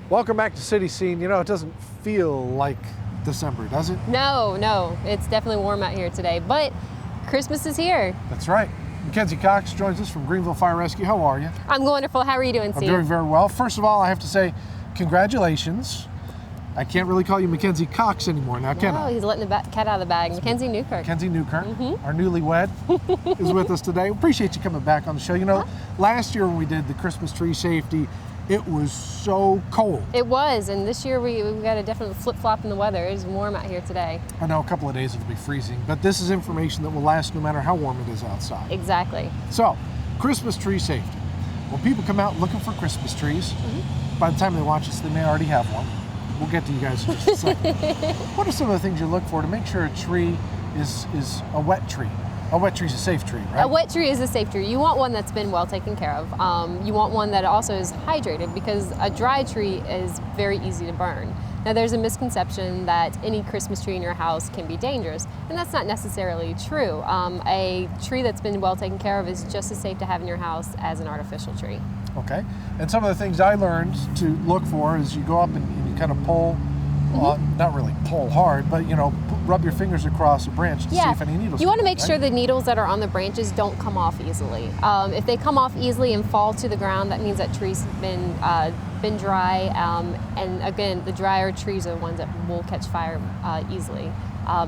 Welcome back to City Scene. You know, it doesn't feel like December, does it? No, it's definitely warm out here today, but Christmas is here. That's right. Mackenzie Cox joins us from Greenville Fire Rescue. How are you? I'm wonderful. How are you doing, Steve? I'm doing very well. First of all, I have to say congratulations. I can't really call you Mackenzie Cox anymore now, can I? Oh, he's letting the cat out of the bag. Mackenzie Newkirk. Mackenzie Newkirk, our newlywed, is with us today. We appreciate you coming back on the show. You know, last year when we did the Christmas tree safety, it was so cold. It was, and this year we got a definite flip-flop in the weather. It's warm out here today. I know a couple of days it'll be freezing, but this is information that will last no matter how warm it is outside. Exactly. So, Christmas tree safety. When people come out looking for Christmas trees, by the time they watch this, they may already have one. We'll get to you guys in just a second. What are some of the things you look for to make sure a tree is a wet tree? A wet tree is a safe tree, right? A wet tree is a safe tree. You want one that's been well taken care of. You want one that also is hydrated, because a dry tree is very easy to burn. Now, there's a misconception that any Christmas tree in your house can be dangerous, and that's not necessarily true. A tree that's been well taken care of is just as safe to have in your house as an artificial tree. Okay. And some of the things I learned to look for is you go up and you kind of pull, not really pull hard, but, you know, rub your fingers across a branch to see if any needles. You want to make sure the needles that are on the branches don't come off easily. If they come off easily and fall to the ground, that means that trees have been dry. And again, the drier trees are the ones that will catch fire easily.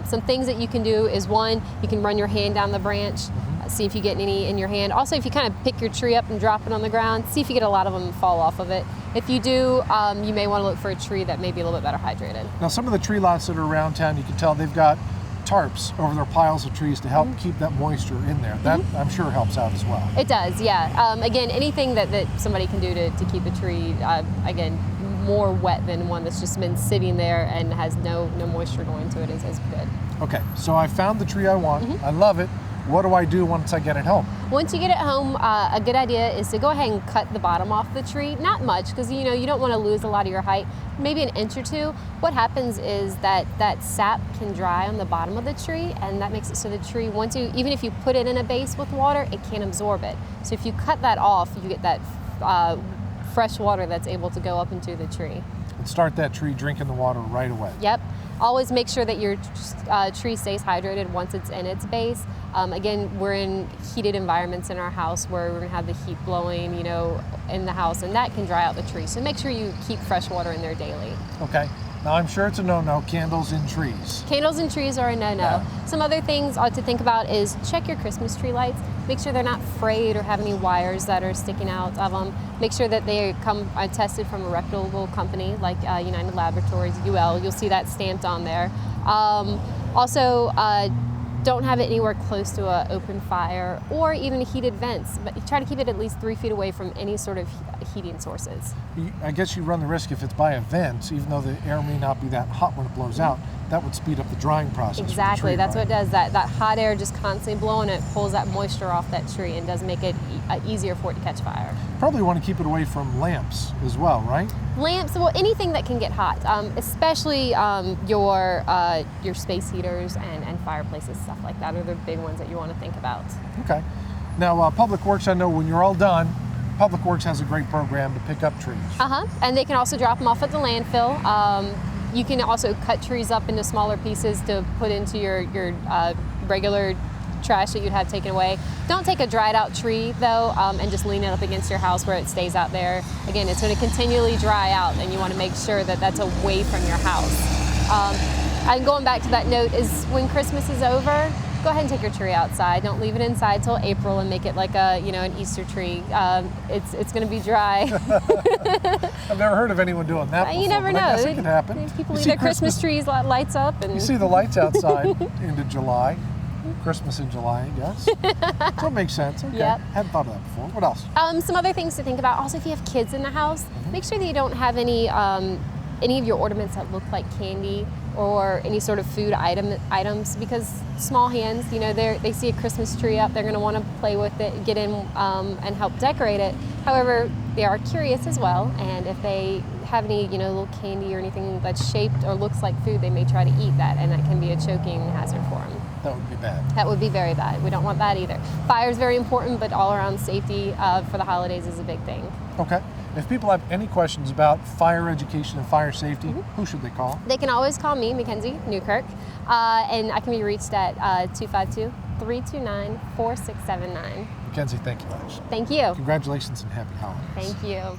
Some things that you can do is, one, you can run your hand down the branch, see if you get any in your hand. Also, if you kind of pick your tree up and drop it on the ground, see if you get a lot of them fall off of it. If you do, you may want to look for a tree that may be a little bit better hydrated. Now, some of the tree lots that are around town, you can tell they've got tarps over their piles of trees to help keep that moisture in there. That, I'm sure, helps out as well. It does, yeah. Again, anything that somebody can do to keep the tree, again, more wet than one that's just been sitting there and has no moisture going to it is good. Okay, so I found the tree I want. I love it. What do I do once I get it home? Once you get it home, a good idea is to go ahead and cut the bottom off the tree. Not much, because you don't want to lose a lot of your height, maybe an inch or two. What happens is that sap can dry on the bottom of the tree, and that makes it so the tree, even if you put it in a vase with water, it can't absorb it. So if you cut that off, you get that fresh water that's able to go up into the tree. And start that tree drinking the water right away. Yep. Always make sure that your tree stays hydrated once it's in its base. Again, we're in heated environments in our house where we're going to have the heat blowing, in the house, and that can dry out the tree. So make sure you keep fresh water in there daily. Okay. Now, I'm sure it's a no-no, candles in trees. Candles in trees are a no-no. Yeah. Some other things to think about is check your Christmas tree lights. Make sure they're not frayed or have any wires that are sticking out of them. Make sure that they are tested from a reputable company like United Laboratories, UL. You'll see that stamped on there. Also, don't have it anywhere close to an open fire or even heated vents, but you try to keep it at least 3 feet away from any sort of heating sources. I guess you run the risk if it's by a vent, even though the air may not be that hot when it blows out, that would speed up the drying process. Exactly, tree, that's right? what it does. That hot air just constantly blowing it pulls that moisture off that tree and does make it easier for it to catch fire. Probably want to keep it away from lamps as well, right? Lamps, well, anything that can get hot, especially your space heaters and fireplaces, stuff like that are the big ones that you want to think about. Okay. Now, Public Works, I know when you're all done, Public Works has a great program to pick up trees. And they can also drop them off at the landfill. You can also cut trees up into smaller pieces to put into your regular trash that you'd have taken away. Don't take a dried out tree though, and just lean it up against your house where it stays out there. Again, it's going to continually dry out, and you want to make sure that that's away from your house. And going back to that note is, when Christmas is over, go ahead and take your tree outside. Don't leave it inside till April and make it like an Easter tree. It's going to be dry. I've never heard of anyone doing that before. You never know. I guess it can happen. People leave their Christmas trees lights up, and you see the lights outside into July. Christmas in July, I guess. So it makes sense. Okay. Yep. Hadn't thought of that before. What else? Some other things to think about. Also, if you have kids in the house, make sure that you don't have any of your ornaments that look like candy or any sort of food items, because small hands, they see a Christmas tree up, they're going to want to play with it, get in and help decorate it. However, they are curious as well, and if they have any, little candy or anything that's shaped or looks like food, they may try to eat that, and that can be a choking hazard for them. that would be bad. That would be very bad. We don't want that either. Fire is very important, but all around safety for the holidays is a big thing. Okay. If people have any questions about fire education and fire safety, who should they call? They can always call me, Mackenzie Newkirk, and I can be reached at 252-329-4679. Mackenzie, thank you much. Thank you. Congratulations and happy holidays. Thank you.